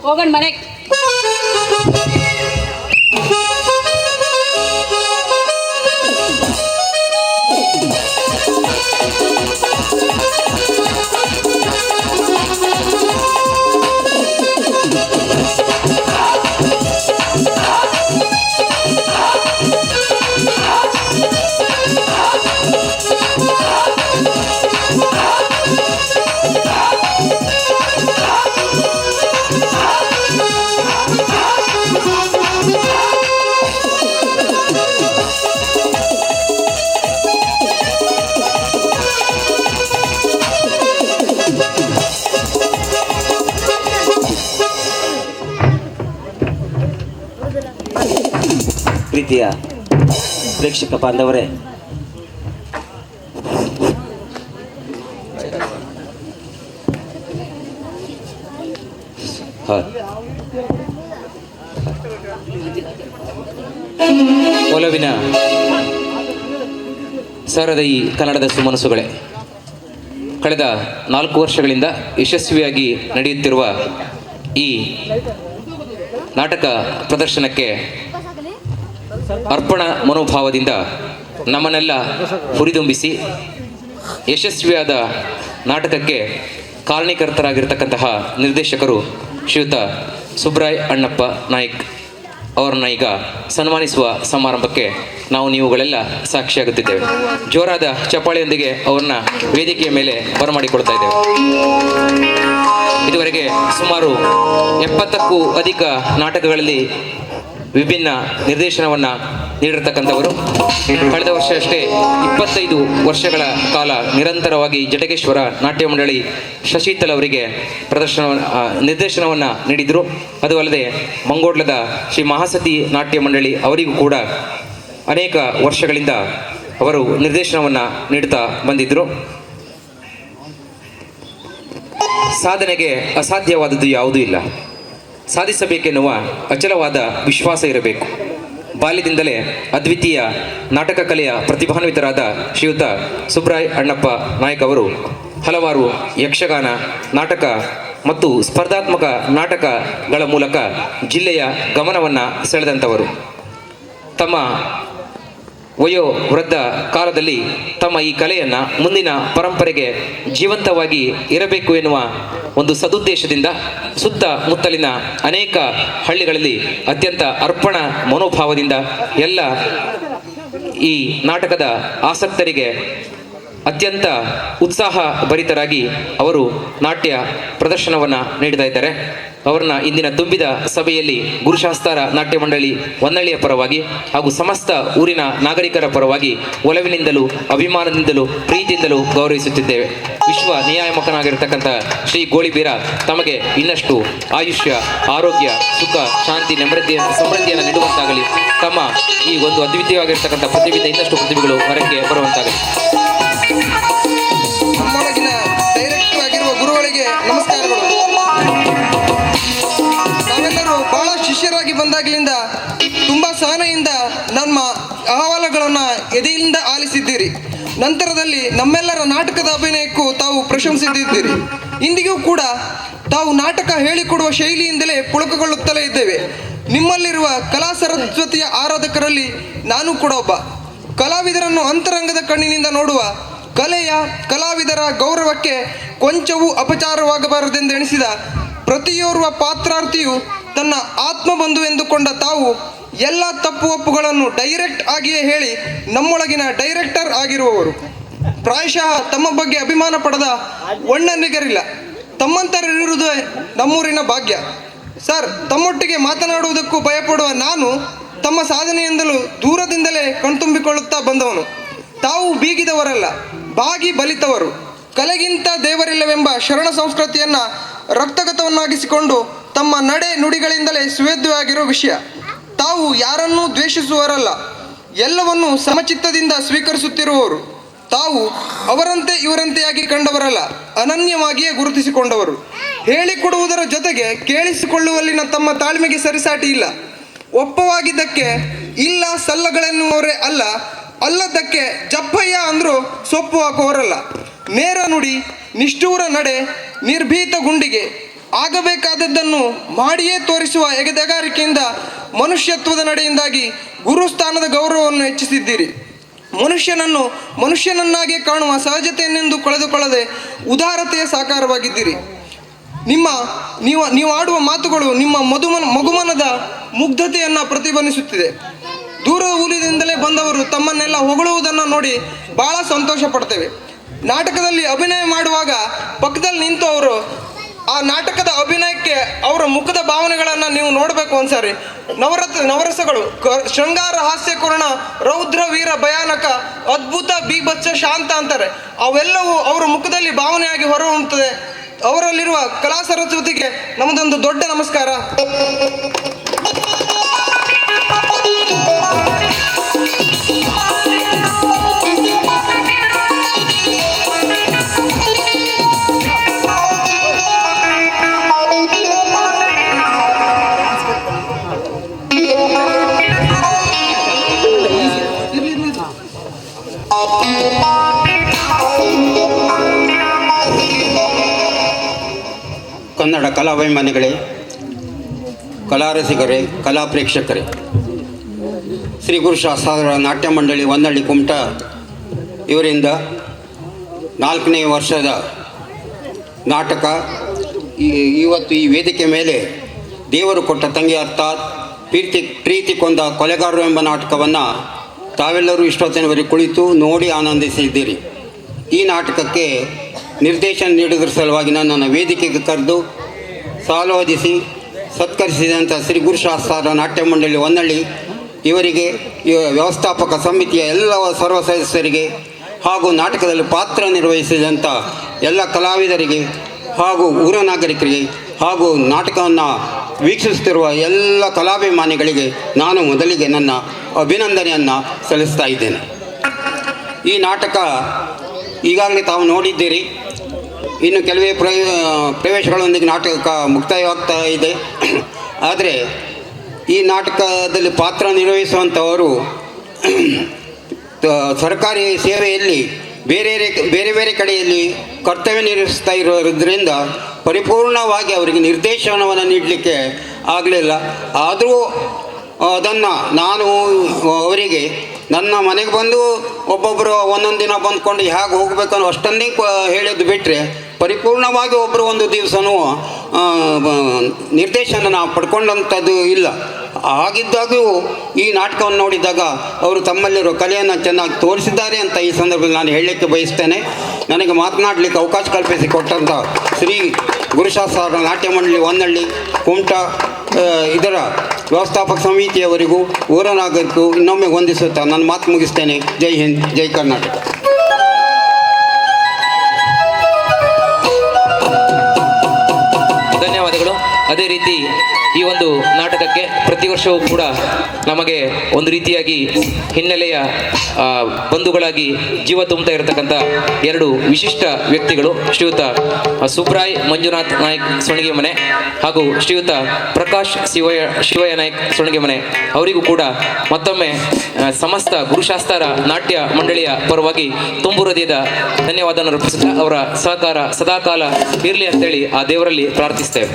ಹೋಗೋಣ ಮನೆಗೆ. ಪ್ರೀತಿಯ ಪ್ರೇಕ್ಷಕ ಬಾಂಧವರೇ, ಒಲವಿನ ಸರದ ಈ ಕನ್ನಡದ ಸುಮನಸುಗಳೇ, ಕಳೆದ 4 ವರ್ಷಗಳಿಂದ ಯಶಸ್ವಿಯಾಗಿ ನಡೆಯುತ್ತಿರುವ ಈ ನಾಟಕ ಪ್ರದರ್ಶನಕ್ಕೆ ಅರ್ಪಣಾ ಮನೋಭಾವದಿಂದ ನಮ್ಮನ್ನೆಲ್ಲ ಹುರಿದುಂಬಿಸಿ ಯಶಸ್ವಿಯಾದ ನಾಟಕಕ್ಕೆ ಕಾರಣೀಕರ್ತರಾಗಿರ್ತಕ್ಕಂತಹ ನಿರ್ದೇಶಕರು ಶ್ರೀಯುತ ಸುಬ್ರಾಯ್ ಅಣ್ಣಪ್ಪ ನಾಯ್ಕ್ ಅವರನ್ನು ಈಗ ಸನ್ಮಾನಿಸುವ ಸಮಾರಂಭಕ್ಕೆ ನಾವು ನೀವುಗಳೆಲ್ಲ ಸಾಕ್ಷಿಯಾಗುತ್ತಿದ್ದೇವೆ. ಜೋರಾದ ಚಪ್ಪಾಳೆಯೊಂದಿಗೆ ಅವರನ್ನ ವೇದಿಕೆಯ ಮೇಲೆ ಬರಮಾಡಿಕೊಳ್ತಾ ಇದ್ದೇವೆ. ಇದುವರೆಗೆ ಸುಮಾರು 70ಕ್ಕೂ ಅಧಿಕ ನಾಟಕಗಳಲ್ಲಿ ವಿಭಿನ್ನ ನಿರ್ದೇಶನವನ್ನು ನೀಡಿರ್ತಕ್ಕಂಥವರು. ಕಳೆದ ವರ್ಷ ಅಷ್ಟೇ 25 ವರ್ಷಗಳ ಕಾಲ ನಿರಂತರವಾಗಿ ಜಟಗೇಶ್ವರ ನಾಟ್ಯ ಮಂಡಳಿ ಶಶಿತಲ್ ಅವರಿಗೆ ನಿರ್ದೇಶನವನ್ನು ನೀಡಿದರು. ಅದು ಅಲ್ಲದೆ ಮಂಗೋಡ್ಲದ ಶ್ರೀ ಮಹಾಸತಿ ನಾಟ್ಯ ಮಂಡಳಿ ಅವರಿಗೂ ಕೂಡ ಅನೇಕ ವರ್ಷಗಳಿಂದ ಅವರು ನಿರ್ದೇಶನವನ್ನು ನೀಡುತ್ತಾ ಬಂದಿದ್ದರು. ಸಾಧನೆಗೆ ಅಸಾಧ್ಯವಾದದ್ದು ಯಾವುದೂ ಇಲ್ಲ. ಸಾಧಿಸಬೇಕೆನ್ನುವ ಅಚಲವಾದ ವಿಶ್ವಾಸ ಇರಬೇಕು. ಬಾಲ್ಯದಿಂದಲೇ ಅದ್ವಿತೀಯ ನಾಟಕ ಕಲೆಯ ಪ್ರತಿಭಾನ್ವಿತರಾದ ಶ್ರೀಯುತ ಸುಬ್ರಾಯ್ ಅಣ್ಣಪ್ಪ ನಾಯ್ಕ್ ಅವರು ಹಲವಾರು ಯಕ್ಷಗಾನ, ನಾಟಕ ಮತ್ತು ಸ್ಪರ್ಧಾತ್ಮಕ ನಾಟಕಗಳ ಮೂಲಕ ಜಿಲ್ಲೆಯ ಗಮನವನ್ನು ಸೆಳೆದಂಥವರು. ತಮ್ಮ ವಯೋವೃದ್ಧ ಕಾಲದಲ್ಲಿ ತಮ್ಮ ಈ ಕಲೆಯನ್ನು ಮುಂದಿನ ಪರಂಪರೆಗೆ ಜೀವಂತವಾಗಿ ಇರಬೇಕು ಎನ್ನುವ ಒಂದು ಸದುದ್ದೇಶದಿಂದ ಸುತ್ತಮುತ್ತಲಿನ ಅನೇಕ ಹಳ್ಳಿಗಳಲ್ಲಿ ಅತ್ಯಂತ ಅರ್ಪಣಾ ಮನೋಭಾವದಿಂದ ಎಲ್ಲ ಈ ನಾಟಕದ ಆಸಕ್ತರಿಗೆ ಅತ್ಯಂತ ಉತ್ಸಾಹ ಭರಿತರಾಗಿ ಅವರು ನಾಟ್ಯ ಪ್ರದರ್ಶನವನ್ನು ನೀಡ್ತಾ ಇದ್ದಾರೆ. ಅವರನ್ನ ಇಂದಿನ ತುಂಬಿದ ಸಭೆಯಲ್ಲಿ ಗುರುಶಾಸ್ತಾರ ನಾಟ್ಯ ಮಂಡಳಿ ಹೊನ್ನಳ್ಳಿಯ ಪರವಾಗಿ ಹಾಗೂ ಸಮಸ್ತ ಊರಿನ ನಾಗರಿಕರ ಪರವಾಗಿ ಒಲವಿನಿಂದಲೂ ಅಭಿಮಾನದಿಂದಲೂ ಪ್ರೀತಿಯಿಂದಲೂ ಗೌರವಿಸುತ್ತಿದ್ದೇವೆ. ವಿಶ್ವ ನಿಯಾಮಕನಾಗಿರತಕ್ಕಂಥ ಶ್ರೀ ಗೋಳಿಬೀರ ತಮಗೆ ಇನ್ನಷ್ಟು ಆಯುಷ್ಯ, ಆರೋಗ್ಯ, ಸುಖ, ಶಾಂತಿ, ಸಮೃದ್ಧಿಯನ್ನು ನೀಡುವಂತಾಗಲಿ. ತಮ್ಮ ಈ ಒಂದು ಅದ್ವಿತೀಯವಾಗಿರ್ತಕ್ಕಂಥ ಪ್ರತಿಭೆಯಿಂದ ಇನ್ನಷ್ಟು ಪ್ರತಿಭೆಗಳು ಹೊರಗೆ ಬರುವಂತಾಗಲಿ. ನಮ್ಮೊಳಗಿನ ಡೈರೆಕ್ಟರ್ ಆಗಿರುವ ಗುರುಗಳಿಗೆ ನಮಸ್ಕಾರಗಳು. ನಾವೆಲ್ಲರೂ ಬಹಳ ಶಿಷ್ಯರಾಗಿ ಬಂದಾಗಲಿಂದ ತುಂಬ ಸಹನೆಯಿಂದ ನಮ್ಮ ಅಹವಾಲುಗಳನ್ನು ಎದೆಯಿಂದ ಆಲಿಸಿದ್ದೀರಿ. ನಂತರದಲ್ಲಿ ನಮ್ಮೆಲ್ಲರ ನಾಟಕದ ಅಭಿನಯಕ್ಕೂ ತಾವು ಪ್ರಶಂಸಿಸಿದ್ದೀರಿ. ಇಂದಿಗೂ ಕೂಡ ತಾವು ನಾಟಕ ಹೇಳಿಕೊಡುವ ಶೈಲಿಯಿಂದಲೇ ಪುಳಕಗೊಳ್ಳುತ್ತಲೇ ಇದ್ದೇವೆ. ನಿಮ್ಮಲ್ಲಿರುವ ಕಲಾ ಸರಸ್ವತಿಯ ಆರಾಧಕರಲ್ಲಿ ನಾನು ಕೂಡ ಒಬ್ಬ. ಕಲಾವಿದರನ್ನು ಅಂತರಂಗದ ಕಣ್ಣಿನಿಂದ ನೋಡುವ, ಕಲಾವಿದರ ಗೌರವಕ್ಕೆ ಕೊಂಚವೂ ಅಪಚಾರವಾಗಬಾರದೆಂದೆಣಿಸಿದ ಪ್ರತಿಯೋರ್ವ ಪಾತ್ರಾರ್ಥಿಯು ತನ್ನ ಆತ್ಮಬಂಧುವೆಂದುಕೊಂಡ ತಾವು ಎಲ್ಲ ತಪ್ಪು ಒಪ್ಪುಗಳನ್ನು ಡೈರೆಕ್ಟ್ ಆಗಿಯೇ ಹೇಳಿ ನಮ್ಮೊಳಗಿನ ಡೈರೆಕ್ಟರ್ ಆಗಿರುವವರು. ಪ್ರಾಯಶಃ ತಮ್ಮ ಬಗ್ಗೆ ಅಭಿಮಾನ ಪಡೆದ ಒಣ್ಣನಿಗರಿಲ್ಲ. ತಮ್ಮಂತರಿರುವುದೇ ನಮ್ಮೂರಿನ ಭಾಗ್ಯ. ಸರ್, ತಮ್ಮೊಟ್ಟಿಗೆ ಮಾತನಾಡುವುದಕ್ಕೂ ಭಯಪಡುವ ನಾನು ತಮ್ಮ ಸಾಧನೆಯಿಂದಲೂ ದೂರದಿಂದಲೇ ಕಣ್ತುಂಬಿಕೊಳ್ಳುತ್ತಾ ಬಂದವನು. ತಾವು ಬೀಗಿದವರಲ್ಲ, ಬಾಗಿ ಬಲಿತವರು. ಕಲೆಗಿಂತ ದೇವರಿಲ್ಲವೆಂಬ ಶರಣ ಸಂಸ್ಕೃತಿಯನ್ನು ರಕ್ತಗತವನ್ನಾಗಿಸಿಕೊಂಡು ತಮ್ಮ ನಡೆ ನುಡಿಗಳಿಂದಲೇ ಸುವೇದ್ಯವಾಗಿರೋ ವಿಷಯ. ತಾವು ಯಾರನ್ನೂ ದ್ವೇಷಿಸುವವರಲ್ಲ, ಎಲ್ಲವನ್ನೂ ಸಮಚಿತ್ತದಿಂದ ಸ್ವೀಕರಿಸುತ್ತಿರುವವರು. ತಾವು ಅವರಂತೆ ಇವರಂತೆಯಾಗಿ ಕಂಡವರಲ್ಲ, ಅನನ್ಯವಾಗಿಯೇ ಗುರುತಿಸಿಕೊಂಡವರು. ಹೇಳಿಕೊಡುವುದರ ಜೊತೆಗೆ ಕೇಳಿಸಿಕೊಳ್ಳುವಲ್ಲಿನ ತಮ್ಮ ತಾಳ್ಮೆಗೆ ಸರಿಸಾಟಿ ಇಲ್ಲ. ಒಪ್ಪವಾಗಿದ್ದಕ್ಕೆ ಇಲ್ಲ ಸಲ್ಲಗಳೆನ್ನುವವರೇ ಅಲ್ಲ, ಅಲ್ಲದಕ್ಕೆ ಜಪ್ಪಯ್ಯ ಅಂದರೂ ಸೊಪ್ಪು ಹಾಕುವವರಲ್ಲ. ನೇರ ನುಡಿ, ನಿಷ್ಠೂರ ನಡೆ, ನಿರ್ಭೀತ ಗುಂಡಿಗೆ, ಆಗಬೇಕಾದದ್ದನ್ನು ಮಾಡಿಯೇ ತೋರಿಸುವ ಎಗೆದಗಾರಿಕೆಯಿಂದ ಮನುಷ್ಯತ್ವದ ನಡೆಯಿಂದಾಗಿ ಗುರುಸ್ಥಾನದ ಗೌರವವನ್ನು ಹೆಚ್ಚಿಸಿದ್ದೀರಿ. ಮನುಷ್ಯನನ್ನಾಗಿ ಕಾಣುವ ಸಹಜತೆಯನ್ನೆಂದು ಕಳೆದುಕೊಳ್ಳದೆ ಉದಾರತೆಯ ಸಾಕಾರವಾಗಿದ್ದೀರಿ. ನೀವು ಆಡುವ ಮಾತುಗಳು ನಿಮ್ಮ ಮಗುಮನದ ಮುಗ್ಧತೆಯನ್ನು ಪ್ರತಿಧ್ವನಿಸುತ್ತಿದೆ. ದೂರದ ಊರಿನಿಂದಲೇ ಬಂದವರು ತಮ್ಮನ್ನೆಲ್ಲ ಹೊಗಳುವುದನ್ನು ನೋಡಿ ಬಹಳ ಸಂತೋಷ ಪಡ್ತೇವೆ. ನಾಟಕದಲ್ಲಿ ಅಭಿನಯ ಮಾಡುವಾಗ ಪಕ್ಕದಲ್ಲಿ ನಿಂತು ಅವರು ಆ ನಾಟಕದ ಅಭಿನಯಕ್ಕೆ ಅವರ ಮುಖದ ಭಾವನೆಗಳನ್ನು ನೀವು ನೋಡಬೇಕು ಒಂದ್ಸಾರಿ. ನವರಸಗಳು, ಶೃಂಗಾರ, ಹಾಸ್ಯಕರುಣ, ರೌದ್ರ, ವೀರ, ಭಯಾನಕ, ಅದ್ಭುತ, ಬೀಭತ್ಸ, ಶಾಂತ ಅಂತಾರೆ. ಅವೆಲ್ಲವೂ ಅವರ ಮುಖದಲ್ಲಿ ಭಾವನೆಯಾಗಿ ಹೊರಹೊಮ್ಮುತ್ತದೆ. ಅವರಲ್ಲಿರುವ ಕಲಾ ಸರಸ್ವತಿಗೆ ನಮ್ಮದೊಂದು ದೊಡ್ಡ ನಮಸ್ಕಾರ. ಕನ್ನಡ ಕಲಾಭಿಮಾನಿಗಳೇ, ಕಲಾರಸಿಗರೇ, ಕಲಾ ಪ್ರೇಕ್ಷಕರೇ, ಶ್ರೀ ಗುರುಶಾಸ್ತ್ರ ನಾಟ್ಯ ಮಂಡಳಿ ಹೊನ್ನಳ್ಳಿ ಕುಮಟಾ ಇವರಿಂದ 4ನೇ ವರ್ಷದ ನಾಟಕ ಇವತ್ತು ಈ ವೇದಿಕೆ ಮೇಲೆ ದೇವರು ಕೊಟ್ಟ ತಂಗಿ ಅರ್ಥಾತ್ ಪ್ರೀತಿ ಕೊಂದ ಕೊಲೆಗಾರರು ಎಂಬ ನಾಟಕವನ್ನು ತಾವೆಲ್ಲರೂ ಇಷ್ಟೊತ್ತಿನವರೆಗೆ ಕುಳಿತು ನೋಡಿ ಆನಂದಿಸಿದ್ದೀರಿ. ಈ ನಾಟಕಕ್ಕೆ ನಿರ್ದೇಶನ ನೀಡುವುದರ ಸಲುವಾಗಿ ನನ್ನನ್ನು ವೇದಿಕೆಗೆ ಕರೆದು ಸಾಲೋದಿಸಿ ಸತ್ಕರಿಸಿದಂಥ ಶ್ರೀ ಗುರುಶಾಸ್ತ್ರ ನಾಟ್ಯ ಮಂಡಳಿ ಹೊನ್ನಳ್ಳಿ ಇವರಿಗೆ, ವ್ಯವಸ್ಥಾಪಕ ಸಮಿತಿಯ ಎಲ್ಲ ಸರ್ವ ಸದಸ್ಯರಿಗೆ ಹಾಗೂ ನಾಟಕದಲ್ಲಿ ಪಾತ್ರ ನಿರ್ವಹಿಸಿದಂಥ ಎಲ್ಲ ಕಲಾವಿದರಿಗೆ ಹಾಗೂ ಊರ ನಾಗರಿಕರಿಗೆ ಹಾಗೂ ನಾಟಕವನ್ನು ವೀಕ್ಷಿಸುತ್ತಿರುವ ಎಲ್ಲ ಕಲಾಭಿಮಾನಿಗಳಿಗೆ ನಾನು ಮೊದಲಿಗೆ ನನ್ನ ಅಭಿನಂದನೆಯನ್ನು ಸಲ್ಲಿಸ್ತಾ ಇದ್ದೇನೆ. ಈ ನಾಟಕ ಈಗಾಗಲೇ ತಾವು ನೋಡಿದ್ದೀರಿ. ಇನ್ನು ಕೆಲವೇ ಪ್ರವೇಶಗಳೊಂದಿಗೆ ನಾಟಕ ಮುಕ್ತಾಯವಾಗ್ತಾ ಇದೆ. ಆದರೆ ಈ ನಾಟಕದಲ್ಲಿ ಪಾತ್ರ ನಿರ್ವಹಿಸುವಂಥವರು ಸರ್ಕಾರಿ ಸೇವೆಯಲ್ಲಿ ಬೇರೆ ಬೇರೆ ಕಡೆಯಲ್ಲಿ ಕರ್ತವ್ಯ ನಿರ್ವಹಿಸ್ತಾ ಇರೋದ್ರಿಂದ ಪರಿಪೂರ್ಣವಾಗಿ ಅವರಿಗೆ ನಿರ್ದೇಶನವನ್ನು ನೀಡಲಿಕ್ಕೆ ಆಗಲಿಲ್ಲ. ಆದರೂ ಅದನ್ನು ನಾನು ಅವರಿಗೆ ನನ್ನ ಮನೆಗೆ ಬಂದು ಒಬ್ಬೊಬ್ಬರು ಒಂದೊಂದು ದಿನ ಬಂದ್ಕೊಂಡು ಹೇಗೆ ಹೋಗಬೇಕು ಅನ್ನೋ ಅಷ್ಟನ್ನೇ ಹೇಳಿದ್ದು ಬಿಟ್ಟರೆ ಪರಿಪೂರ್ಣವಾಗಿ ಒಬ್ಬರು ಒಂದು ದಿವಸನೂ ನಿರ್ದೇಶನ ಪಡ್ಕೊಂಡಂಥದ್ದು ಇಲ್ಲ. ಆಗಿದ್ದಾಗೂ ಈ ನಾಟಕವನ್ನು ನೋಡಿದಾಗ ಅವರು ತಮ್ಮಲ್ಲಿರೋ ಕಲೆಯನ್ನು ಚೆನ್ನಾಗಿ ತೋರಿಸಿದ್ದಾರೆ ಅಂತ ಈ ಸಂದರ್ಭದಲ್ಲಿ ನಾನು ಹೇಳಲಿಕ್ಕೆ ಬಯಸ್ತೇನೆ. ನನಗೆ ಮಾತನಾಡಲಿಕ್ಕೆ ಅವಕಾಶ ಕಲ್ಪಿಸಿಕೊಟ್ಟಂಥ ಶ್ರೀ ಗುರುಶಾಸ್ತ್ರ ನಾಟ್ಯ ಮಂಡಳಿ ಹೊನ್ನಳ್ಳಿ ಕುಮಟಾ ಇದರ ವ್ಯವಸ್ಥಾಪಕ ಸಮಿತಿಯವರಿಗೂ ಊರ ನಾಗರಿಕರಿಗೂ ಇನ್ನೊಮ್ಮೆ ವಂದಿಸುತ್ತಾ ನನ್ನ ಮಾತು ಮುಗಿಸ್ತೇನೆ. ಜೈ ಹಿಂದ್, ಜೈ ಕರ್ನಾಟಕ. ಧನ್ಯವಾದಗಳು. ಅದೇ ರೀತಿ ಈ ಒಂದು ನಾಟಕಕ್ಕೆ ಪ್ರತಿ ವರ್ಷವೂ ಕೂಡ ನಮಗೆ ಒಂದು ರೀತಿಯಾಗಿ ಹಿನ್ನೆಲೆಯ ಬಂಧುಗಳಾಗಿ ಜೀವ ತುಂಬುತ್ತಾ ಇರತಕ್ಕಂಥ 2 ವಿಶಿಷ್ಟ ವ್ಯಕ್ತಿಗಳು, ಶ್ರೀಯುತ ಸುಬ್ರಾಯ್ ಮಂಜುನಾಥ್ ನಾಯ್ಕ್ ಸೊಣಗೆ ಮನೆ ಹಾಗೂ ಶ್ರೀಯುತ ಪ್ರಕಾಶ್ ಶಿವಯ್ಯ ನಾಯ್ಕ್ ಸೊಣಗೆ ಮನೆ ಅವರಿಗೂ ಕೂಡ ಮತ್ತೊಮ್ಮೆ ಸಮಸ್ತ ಗುರುಶಾಸ್ತ್ರ ನಾಟ್ಯ ಮಂಡಳಿಯ ಪರವಾಗಿ ತುಂಬು ಹೃದಯದ ಧನ್ಯವಾದವನ್ನು ಅರ್ಪಿಸುತ್ತಾ ಅವರ ಸಹಕಾರ ಸದಾಕಾಲ ಇರಲಿ ಅಂತೇಳಿ ಆ ದೇವರಲ್ಲಿ ಪ್ರಾರ್ಥಿಸ್ತೇವೆ.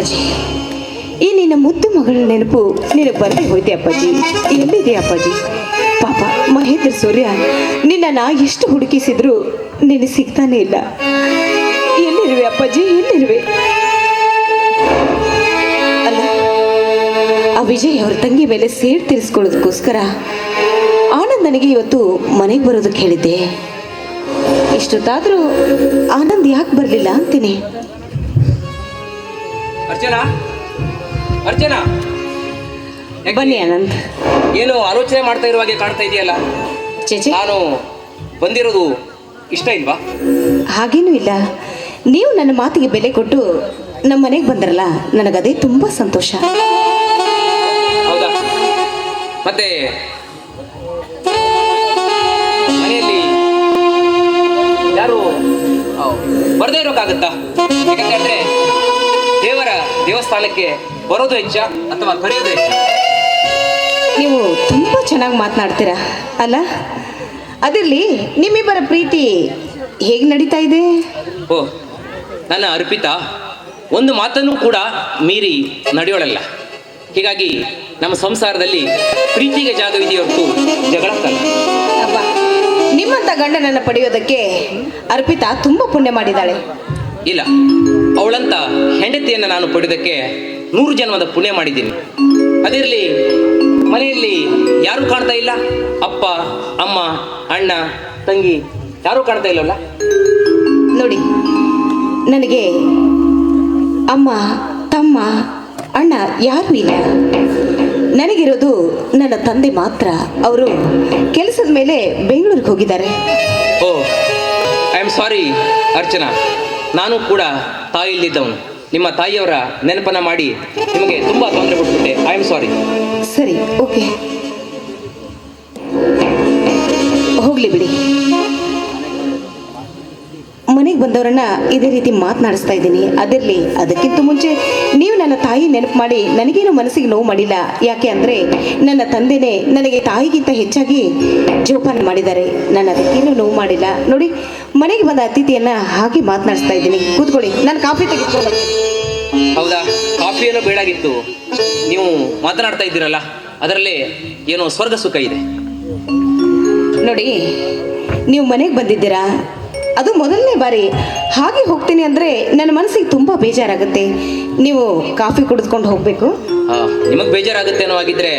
ಅಪ್ಪಾಜಿ, ಈ ನಿನ್ನ ಮುದ್ದು ಮಗಳ ನೆನಪು ನಿನಗೆ ಬಂದೇ ಹೋಯ್ತೆ ಅಪ್ಪಾಜಿ. ಎಲ್ಲಿದೆ ಅಪ್ಪಾಜಿ? ಪಾಪ ಮಹೇಂದ್ರ ಸೂರ್ಯ ನಿನ್ನ ಎಷ್ಟು ಹುಡುಕಿಸಿದ್ರು ನಿನಗೆ ಸಿಗ್ತಾನೆ ಇಲ್ಲ. ಎಲ್ಲಿರುವೆ ಅಪ್ಪಾಜಿ, ಎಲ್ಲಿರುವೆ? ಅಲ್ಲ, ಆ ವಿಜಯ್ ಅವ್ರ ತಂಗಿ ಮೇಲೆ ಸೇಡ್ ತೀರಿಸ್ಕೊಳ್ಳೋದಕ್ಕೋಸ್ಕರ ಆನಂದ್ ನನಗೆ ಇವತ್ತು ಮನೆಗೆ ಬರೋದಕ್ಕೆ ಹೇಳಿದ್ದೆ. ಇಷ್ಟೊತ್ತಾದರೂ ಆನಂದ್ ಯಾಕೆ ಬರಲಿಲ್ಲ ಅಂತೀನಿ. ಅರ್ಚನಾ, ಅರ್ಚನಾ, ಬನ್ನಿ ಆನಂದ್. ಏನು ಆಲೋಚನೆ ಮಾಡ್ತಾ ಇರುವ ಹಾಗೆ ಕಾಣ್ತಾ ಇದೆಯಲ್ಲ? ಚೇಚೆ, ನಾನು ಬಂದಿರೋದು ಇಷ್ಟ ಇಲ್ವಾ? ಹಾಗೇನೂ ಇಲ್ಲ. ನೀವು ನನ್ನ ಮಾತಿಗೆ ಬೆಲೆ ಕೊಟ್ಟು ನಮ್ಮ ಮನೆಗೆ ಬಂದ್ರಲ್ಲ, ನನಗದೇ ತುಂಬ ಸಂತೋಷ. ಹೌದಾ? ಮತ್ತೆ ಮನೆಯಲ್ಲಿ ಯಾರು ಬರದೇ ಇರೋಕ್ಕಾಗತ್ತಾ? ಯಾಕಂತಂದ್ರೆ ದೇವರ ದೇವಸ್ಥಾನಕ್ಕೆ ಬರೋದು ಹೆಚ್ಚ ಅಥವಾ ಕರೆಯೋದು ಹೆಚ್ಚ? ನೀವು ತುಂಬ ಚೆನ್ನಾಗಿ ಮಾತನಾಡ್ತೀರಾ ಅಲ್ಲ? ಅದಿರಲಿ, ನಿಮ್ಮಿಬ್ಬರ ಪ್ರೀತಿ ಹೇಗೆ ನಡೀತಾ ಇದೆ? ಓ, ನನ್ನ ಅರ್ಪಿತಾ ಒಂದು ಮಾತನ್ನು ಕೂಡ ಮೀರಿ ನಡೆಯೋಳಲ್ಲ. ಹೀಗಾಗಿ ನಮ್ಮ ಸಂಸಾರದಲ್ಲಿ ಪ್ರೀತಿಗೆ ಜಾಗವಿದೆಯೇ ಹೊರತು ಜಗಳಕ್ಕಲ್ಲ. ಅಬ್ಬಾ, ನಿಮ್ಮಂಥ ಗಂಡನನ್ನು ಪಡೆಯೋದಕ್ಕೆ ಅರ್ಪಿತಾ ತುಂಬ ಪುಣ್ಯ ಮಾಡಿದ್ದಾಳೆ. ಇಲ್ಲ, ಅವಳಂತ ಹೆಂಡತಿಯನ್ನು ನಾನು ಪಡೆಯೋದಕ್ಕೆ 100 ಜನ್ಮದ ಪುಣ್ಯ ಮಾಡಿದ್ದೀನಿ. ಅದಿರಲಿ, ಮನೆಯಲ್ಲಿ ಯಾರೂ ಕಾಣ್ತಾ ಇಲ್ಲ. ಅಪ್ಪ, ಅಮ್ಮ, ಅಣ್ಣ, ತಂಗಿ ಯಾರೂ ಕಾಣ್ತಾ ಇಲ್ಲವಲ್ಲ? ನೋಡಿ, ನನಗೆ ಅಮ್ಮ, ತಮ್ಮ, ಅಣ್ಣ ಯಾರೂ ಇಲ್ಲ. ನನಗಿರೋದು ನನ್ನ ತಂದೆ ಮಾತ್ರ. ಅವರು ಕೆಲಸದ ಮೇಲೆ ಬೆಂಗಳೂರಿಗೆ ಹೋಗಿದ್ದಾರೆ. ಓ, ಐ ಆಮ್ ಸಾರಿ ಅರ್ಚನಾ. ನಾನು ಕೂಡ ತಾಯಿ ಇಲ್ದಿದ್ದವನು. ನಿಮ್ಮ ತಾಯಿಯವರ ನೆನಪನ್ನ ಮಾಡಿ ನಿಮಗೆ ತುಂಬ ತೊಂದರೆ ಕೊಟ್ಬಿಟ್ಟೆ. I am sorry. ಸರಿ, ಓಕೆ, ಹೋಗ್ಲಿ ಬಿಡಿ. ಮನೆಗೆ ಬಂದವರನ್ನ ಇದೇ ರೀತಿ ಮಾತನಾಡಿಸ್ತಾ ಇದ್ದೀನಿ. ಅದರಲ್ಲಿ ಅದಕ್ಕಿಂತ ಮುಂಚೆ ನೀವು ನನ್ನ ತಾಯಿ ನೆನಪು ಮಾಡಿ ನನಗೇನು ಮನಸ್ಸಿಗೆ ನೋವು ಮಾಡಿಲ್ಲ. ಯಾಕೆ ಅಂದರೆ ನನ್ನ ತಂದೆನೇ ನನಗೆ ತಾಯಿಗಿಂತ ಹೆಚ್ಚಾಗಿ ಜೋಪಾನ ಮಾಡಿದ್ದಾರೆ. ನಾನು ಅದಕ್ಕೇನು ನೋವು ಮಾಡಿಲ್ಲ. ನೋಡಿ, ಮನೆಗೆ ಬಂದ ಅತಿಥಿಯನ್ನು ಹಾಗೆ ಮಾತನಾಡಿಸ್ತಾ ಇದ್ದೀನಿ. ಕೂತ್ಕೊಳ್ಳಿ, ನಾನು ಕಾಫಿ ತೆಗೆದುಕೊಂಡು. ಹೌದಾ? ಕಾಫಿಯನ್ನು ಬೇಡಾಗಿತ್ತು. ನೀವು ಮಾತನಾಡ್ತಾ ಇದ್ದೀರಲ್ಲ, ಅದರಲ್ಲೇ ಏನೋ ಸ್ವರ್ಗ ಸುಖ ಇದೆ. ನೋಡಿ, ನೀವು ಮನೆಗೆ ಬಂದಿದ್ದೀರಾ, ಅದು ಮೊದಲನೇ ಬಾರಿ. ಹಾಗೆ ಹೋಗ್ತೀನಿ ಅಂದರೆ ನನ್ನ ಮನಸ್ಸಿಗೆ ತುಂಬ ಬೇಜಾರಾಗುತ್ತೆ. ನೀವು ಕಾಫಿ ಕುಡಿದ್ಕೊಂಡು ಹೋಗಬೇಕು. ನಿಮಗೆ ಬೇಜಾರಾಗುತ್ತೆ ಅನ್ನೋ ಆಗಿದ್ರೆ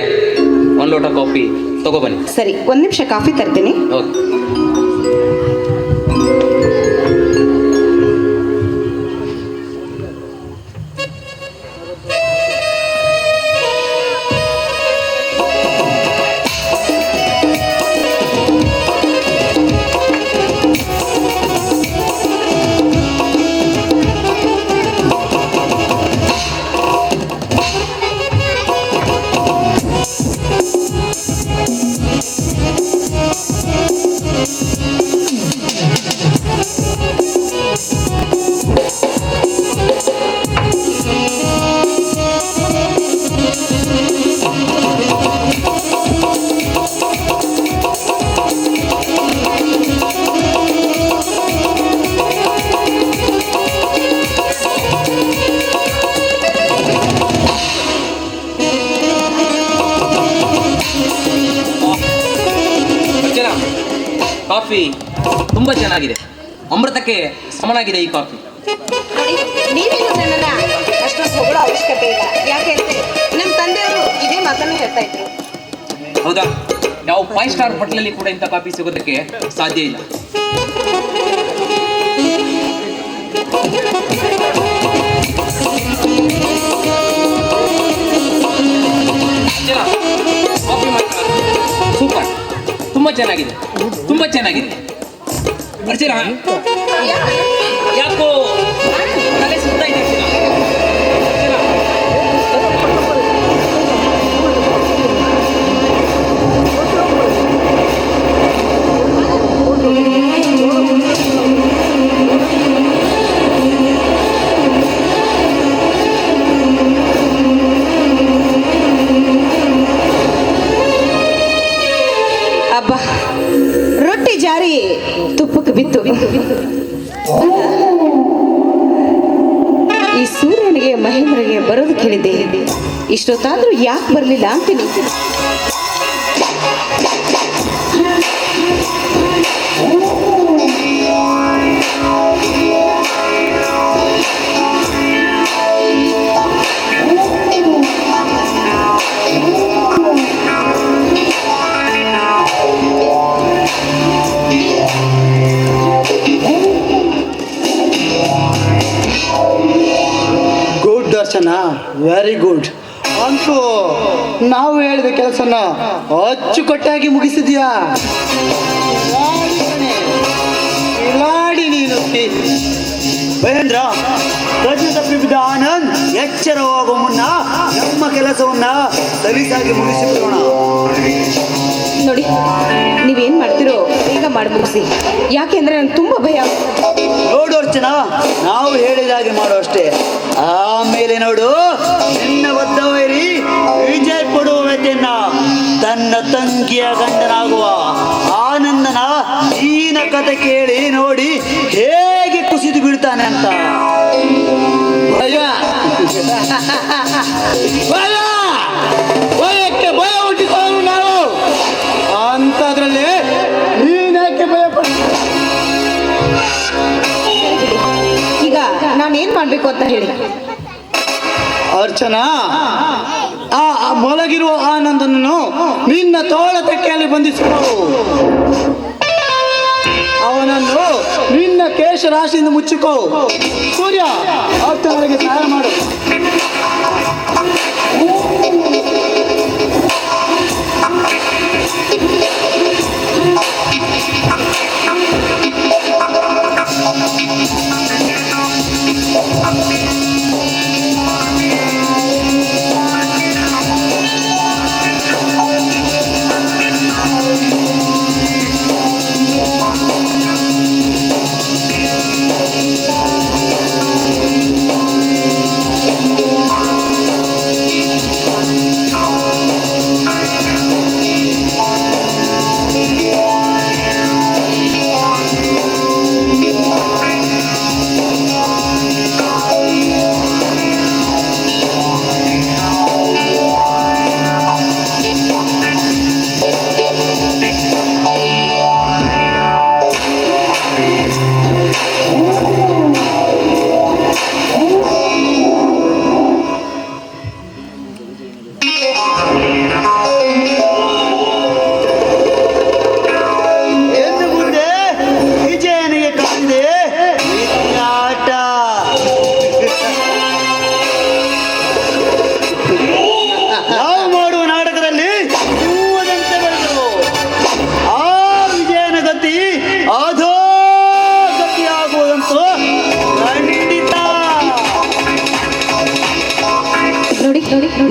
1 ಲೋಟ ಕಾಫಿ ತಗೊಬನ್ನಿ. ಸರಿ, 1 ನಿಮಿಷ ಕಾಫಿ ತರ್ತೀನಿ. ಓಕೆ. ಕಾಫಿ ತುಂಬ ಚೆನ್ನಾಗಿದೆ. ಅಮೃತಕ್ಕೆ ಸಮನಾಗಿದೆ ಈ ಕಾಫಿ. ನೋಡಿ, ನೀವೇನು ನನ್ನನ್ನು ಅಷ್ಟೊಂದು ಹೊಗಳೋ ಅವಶ್ಯಕತೆ ಇಲ್ಲ. ಯಾಕೆ ಅಂದರೆ ನಮ್ಮ ತಂದೆಯವರು ಇದೇ ಮಾತನ್ನು ಹೇಳ್ತಾ ಇದ್ರು. ಹೌದಾ? ಯಾವ 5 ಸ್ಟಾರ್ ಹೋಟೆಲಲ್ಲಿ ಕೂಡ ಇಂಥ ಕಾಫಿ ಸಿಗೋದಕ್ಕೆ ಸಾಧ್ಯ ಇಲ್ಲ. ಕಾಫಿ ಮಾತ್ರ ಸೂಪರ್, ತುಂಬ ಚೆನ್ನಾಗಿದೆ, ತುಂಬ ಚೆನ್ನಾಗಿದೆ. ಅರ್ಚನಾ, ಯಾಕೋ ತಲೆ ಸುತ್ತಾ ಇದೆ ಅರ್ಚನಾ? ಅಬ್ಬಾ, ರೊಟ್ಟಿ ಜಾರಿ ತುಪ್ಪಕ್ಕೆ ಬಿತ್ತು. ಈ ಸೂರ್ಯನಿಗೆ ನನಗೆ ಮಹೇಂದ್ರಗೆ ಬರೋದು ಕೇಳಿದ್ದೆ, ಇಷ್ಟೊತ್ತಾದರೂ ಯಾಕೆ ಬರಲಿಲ್ಲ ಅಂತೀನಿ. ಗುಡ್ ದರ್ಶನ, ವೆರಿ ಗುಡ್. ಅಂತೂ ನಾವು ಹೇಳಿದ ಕೆಲಸನ ಅಚ್ಚುಕಟ್ಟಾಗಿ ಮುಗಿಸಿದ್ಯಾ. ಕಿಲಾಡಿ ನೀನು. ಮಹೇಂದ್ರ, ಪ್ರಜ್ಞೆ ತಪ್ಪಿಬಿದ್ದ ಆನಂದ್ ಎಚ್ಚರವಾಗುವ ಮುನ್ನ ನಮ್ಮ ಕೆಲಸವನ್ನ ಸಲೀಸಾಗಿ ಮುಗಿಸಿಬಿಡೋಣ. ನೋಡಿ, ನೀವೇನು ಮಾಡ್ತೀರೋ ಬೇಗ ಮಾಡಿ ಮುಗಿಸಿ, ಯಾಕೆಂದ್ರೆ ನನಗೆ ತುಂಬ ಭಯ. ನೋಡು ಅರ್ಚನಾ, ನಾವು ಹೇಳಿದಾಗೆ ಮಾಡೋ ಅಷ್ಟೇ. ಆಮೇಲೆ ನೋಡು, ನಿನ್ನ ಬದ್ಧ ವೈರಿ ವಿಜಯ್ ಪಡುವ ವ್ಯಕ್ತಿಯನ್ನ ತನ್ನ ತಂಗಿಯ ಗಂಡನಾಗುವ ಆನಂದನ ಈನ ಕತೆ ಕೇಳಿ ನೋಡಿ ಹೇಗೆ ಕುಸಿದು ಬೀಳ್ತಾನೆ ಅಂತ. ಭಯ ಭಯ ಭಯಕ್ಕೆ ಭಯ ಹುಟ್ಟಿಸೋನು ನಾವು ಅಂತದ್ರಲ್ಲಿ ನೀನಕ್ಕೆ ಭಯ ಪಡ. ಈಗ ನಾನೇನು ಮಾಡಬೇಕು ಅಂತ ಹೇಳಿ. ಅರ್ಚನಾ, ಆ ಮೊಲಗಿರುವ ಆನಂದನನ್ನು ನಿನ್ನ ತೋಳ ತೆಕ್ಕೆಯಲ್ಲಿ ಬಂಧಿಸಿಕೊ. ಅವನನ್ನು ನಿನ್ನ ಕೇಶ ರಾಶಿಯಿಂದ ಮುಚ್ಚಿಕೋ. ಸೂರ್ಯ, ಅರ್ಚನೆಗೆ ಸಹಾಯ ಮಾಡು.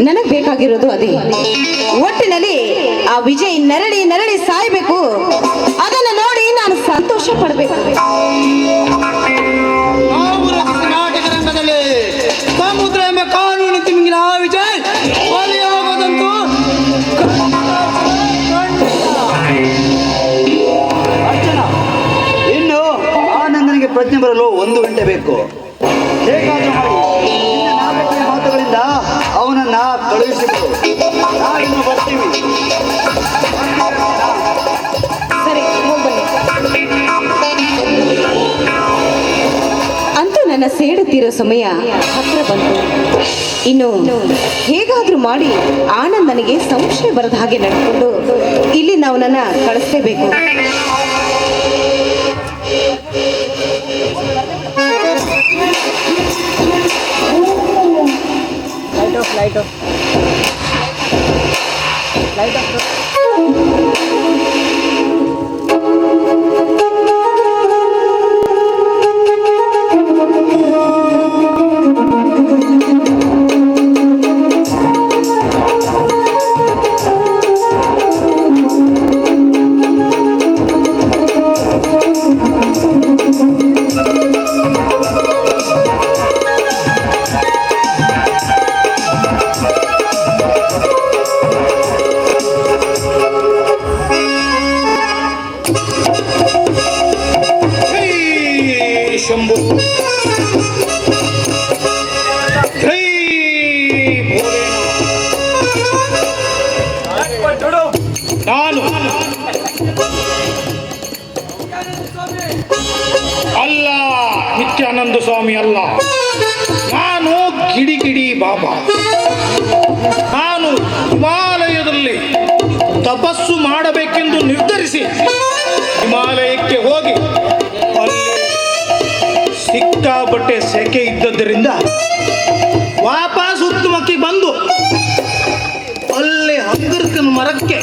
ನನಗೆ ಬೇಕಾಗಿರೋದು ಅದೇ. ಒಟ್ಟಿನಲ್ಲಿ ಆ ವಿಜಯ್ ನರಳಿ ನರಳಿ ಸಾಯ್ಬೇಕು. ಅದನ್ನು ನೋಡಿ ನಾನು ಸಂತೋಷ ಪಡಬೇಕು. ನಾಟಕ ರಂಗದಲ್ಲಿ ಸಮುದ್ರ ಎಂಬ ಕಾನೂನು ತಿಮಿಂಗಿಲ ಆ ವಿಜಯ್ ಬಲಿಯಾಗೋದಂತೂ ಅರ್ಚನಾ, ಇನ್ನು ಆನಂದನಿಗೆ ಪ್ರಜ್ಞೆ ಬರಲು 1 ಗಂಟೆ ಬೇಕು. ಹೇಗಾದ್ರೂ ಮಾಡಿ ನಿನ್ನ ನಾಟಕೀಯ ಮಾತುಗಳಿಂದ ಅವನನ್ನ ಕಳುಹಿಸಿಬಿಡು. ನಾವಿನ್ನು ಬರ್ತೀವಿ. ಸರಿ, ಹೋಗ್ಬನ್ನಿ. ಅಂತೂ ನನ್ನ ಸೇಡುತ್ತಿರೋ ಸಮಯ ಹತ್ರ ಬಂತು. ಇನ್ನು ಹೇಗಾದ್ರೂ ಮಾಡಿ ಆನಂದನಿಗೆ ಸಂಶಯ ಬರದ ಹಾಗೆ ನಡ್ಕೊಂಡು ಇಲ್ಲಿ ನಾವು ನನ್ನ ಕಳಿಸಲೇಬೇಕು. ಲೈಟ್ ಆಫ್ ಸ್ವಾಮಿ ಅಲ್ಲ, ನಾನು ಗಿಡಿಗಿಡಿ ಬಾಬಾ. ನಾನು ಹಿಮಾಲಯದಲ್ಲಿ ತಪಸ್ಸು ಮಾಡಬೇಕೆಂದು ನಿರ್ಧರಿಸಿ ಹಿಮಾಲಯಕ್ಕೆ ಹೋಗಿ ಅಲ್ಲಿ ಸಿಕ್ಕಾಪಟ್ಟೆ ಸೆಕೆ ಇದ್ದದ್ದರಿಂದ ವಾಪಸ್ ಉತ್ತಮಕ್ಕೆ ಬಂದು ಅಲ್ಲಿ ಹಂಗರ್ಕನ ಮರಕ್ಕೆ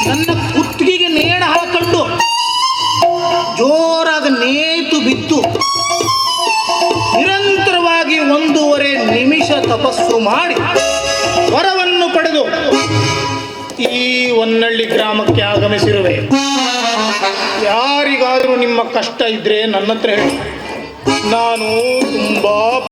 ನನ್ನ ಕುತ್ತಿಗೆಗೆ ನೇಣ ಹಾಕೊಂಡು ಜೋರಾದ ನೇತು ಬಿದ್ದು ನಿರಂತರವಾಗಿ 1.5 ನಿಮಿಷ ತಪಸ್ಸು ಮಾಡಿ ವರವನ್ನು ಪಡೆದು ಈ ಹೊನ್ನಳ್ಳಿ ಗ್ರಾಮಕ್ಕೆ ಆಗಮಿಸಿರುವೆ. ಯಾರಿಗಾದರೂ ನಿಮ್ಮ ಕಷ್ಟ ಇದ್ರೆ ನನ್ನ ಹತ್ರ ಹೇಳಿ. ನಾನು ತುಂಬಾ